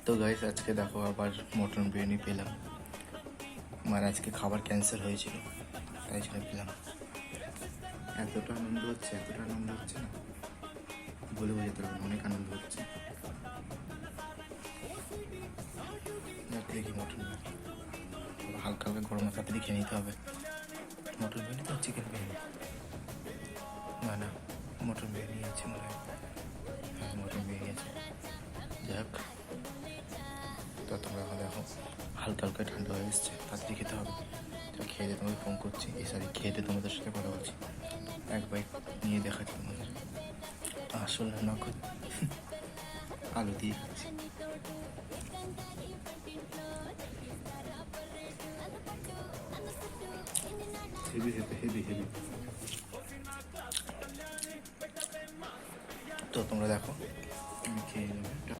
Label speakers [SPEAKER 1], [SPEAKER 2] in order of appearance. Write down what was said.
[SPEAKER 1] তো গাইস আজকে দেখো আবার মটন বিরিয়ানি পেলাম। আমার আজকে খাবার ক্যান্সেল হয়েছিল, তাই জন্য পেলাম। এতটা আনন্দ হচ্ছে না, বলে বোঝাতে পারবো না, অনেক আনন্দ হচ্ছে। দেখি মটন বিরিয়ানি হালকা হালকা গরম তাড়াতাড়ি খেয়ে নিতে হবে। মটন বিরিয়ানি তো চিকেন বিরিয়ানি, না মটন বিরিয়ানি আছে মনে হয়। হ্যাঁ মটন বিরিয়ানি আছে। যাই হোক, তো তোমরা এখন দেখো হালকা হালকা ঠান্ডা হয়ে এসছে, তাড়াতাড়ি খেতে হবে। তো খেয়ে দিয়ে তোমাকে ফোন করছি, খেয়ে দিয়ে তোমাদের সাথে কথা বলছি। এক বাইক নিয়ে দেখাচ্ছি তোমাদের। আসল রান্না করে আলু দিয়ে খাচ্ছি। Heavy heavy heavy heavy. তো তোমরা দেখো, আমি খেয়ে নিলাম।